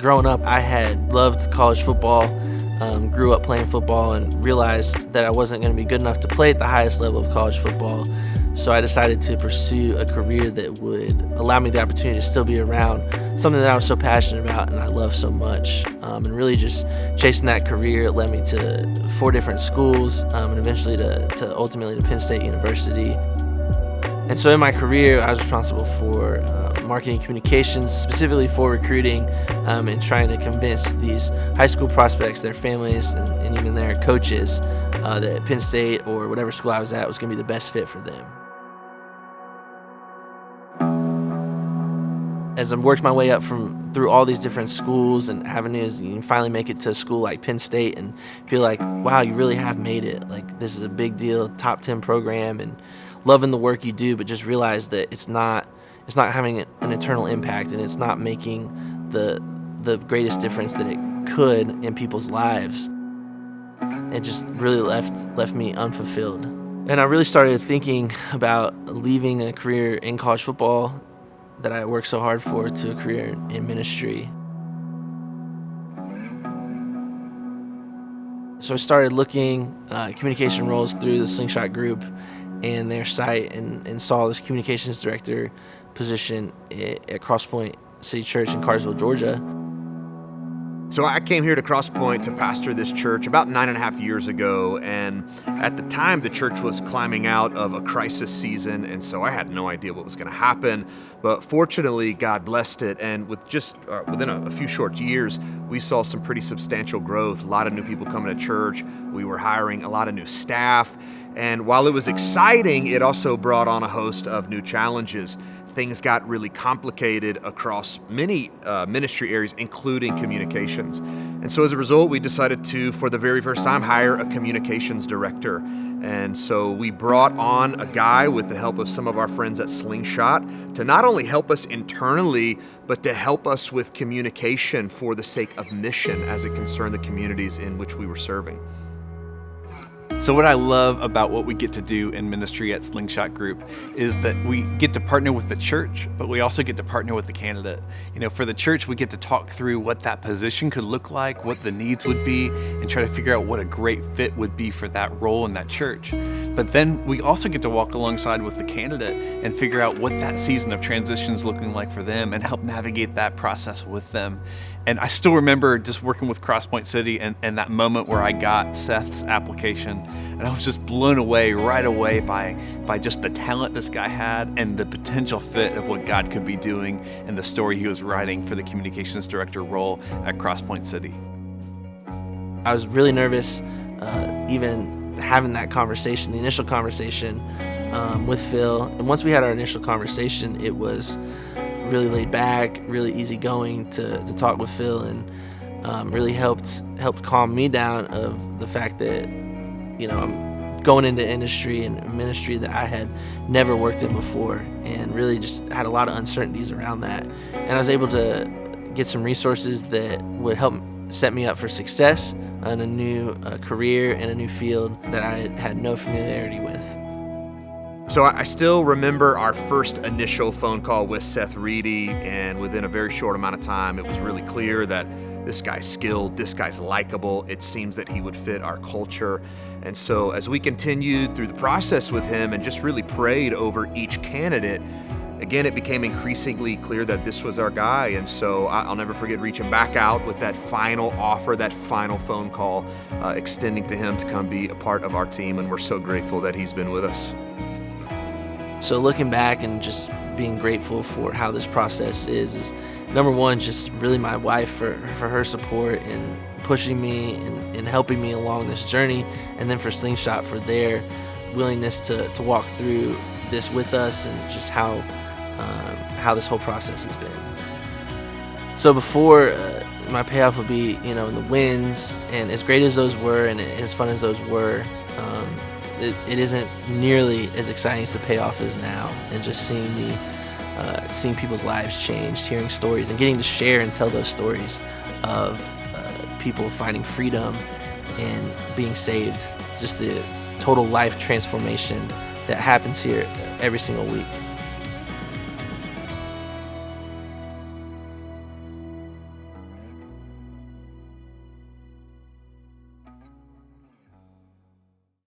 Growing up, I had loved college football, grew up playing football, and realized that I wasn't going to be good enough to play at the highest level of college football. So I decided to pursue a career that would allow me the opportunity to still be around something that I was so passionate about and I love so much. And really just chasing that career led me to 4 different schools, and eventually to ultimately to Penn State University. And so in my career, I was responsible for marketing communications, specifically for recruiting, and trying to convince these high school prospects, their families, and even their coaches that Penn State or whatever school I was at was going to be the best fit for them. As I worked my way up through all these different schools and avenues, you can finally make it to a school like Penn State and feel like, wow, you really have made it. Like, this is a big deal, top 10 program, and loving the work you do, but just realize that it's not having an eternal impact, and it's not making the greatest difference that it could in people's lives. It just really left me unfulfilled. And I really started thinking about leaving a career in college football that I worked so hard for to a career in ministry. So I started looking communication roles through the Slingshot Group and their site, and saw this communications director position at Crosspoint City Church in Cartersville, Georgia. So I came here to Crosspoint to pastor this church about 9.5 years ago, and at the time the church was climbing out of a crisis season, and so I had no idea what was going to happen. But fortunately, God blessed it, and within a few short years, we saw some pretty substantial growth. A lot of new people coming to church. We were hiring a lot of new staff, and while it was exciting, it also brought on a host of new challenges. Things got really complicated across many ministry areas, including communications. And so as a result, we decided to, for the very first time, hire a communications director. And so we brought on a guy with the help of some of our friends at Slingshot to not only help us internally, but to help us with communication for the sake of mission as it concerned the communities in which we were serving. So what I love about what we get to do in ministry at Slingshot Group is that we get to partner with the church, but we also get to partner with the candidate. For the church, we get to talk through what that position could look like, what the needs would be, and try to figure out what a great fit would be for that role in that church. But then we also get to walk alongside with the candidate and figure out what that season of transition is looking like for them and help navigate that process with them. And I still remember just working with Crosspoint City and that moment where I got Seth's application, and I was just blown away right away by just the talent this guy had and the potential fit of what God could be doing and the story he was writing for the communications director role at Crosspoint City. I was really nervous, even having that conversation, the initial conversation with Phil. And once we had our initial conversation, it was really laid back, really easygoing to talk with Phil, and really helped calm me down of the fact that I'm going into industry and ministry that I had never worked in before, and really just had a lot of uncertainties around that. And I was able to get some resources that would help set me up for success in a new career and a new field that I had no familiarity with. So I still remember our first initial phone call with Seth Reedy, and within a very short amount of time, it was really clear that this guy's skilled, this guy's likable. It seems that he would fit our culture. And so as we continued through the process with him and just really prayed over each candidate, again, it became increasingly clear that this was our guy. And so I'll never forget reaching back out with that final offer, that final phone call, extending to him to come be a part of our team. And we're so grateful that he's been with us. So looking back and just being grateful for how this process is number one, just really my wife for her support and pushing me and helping me along this journey, and then for Slingshot for their willingness to walk through this with us, and just how this whole process has been. So before, my payoff would be, in the wins, and as great as those were and as fun as those were, it isn't nearly as exciting as the payoff is now, and just seeing people's lives changed, hearing stories, and getting to share and tell those stories of people finding freedom and being saved. Just the total life transformation that happens here every single week.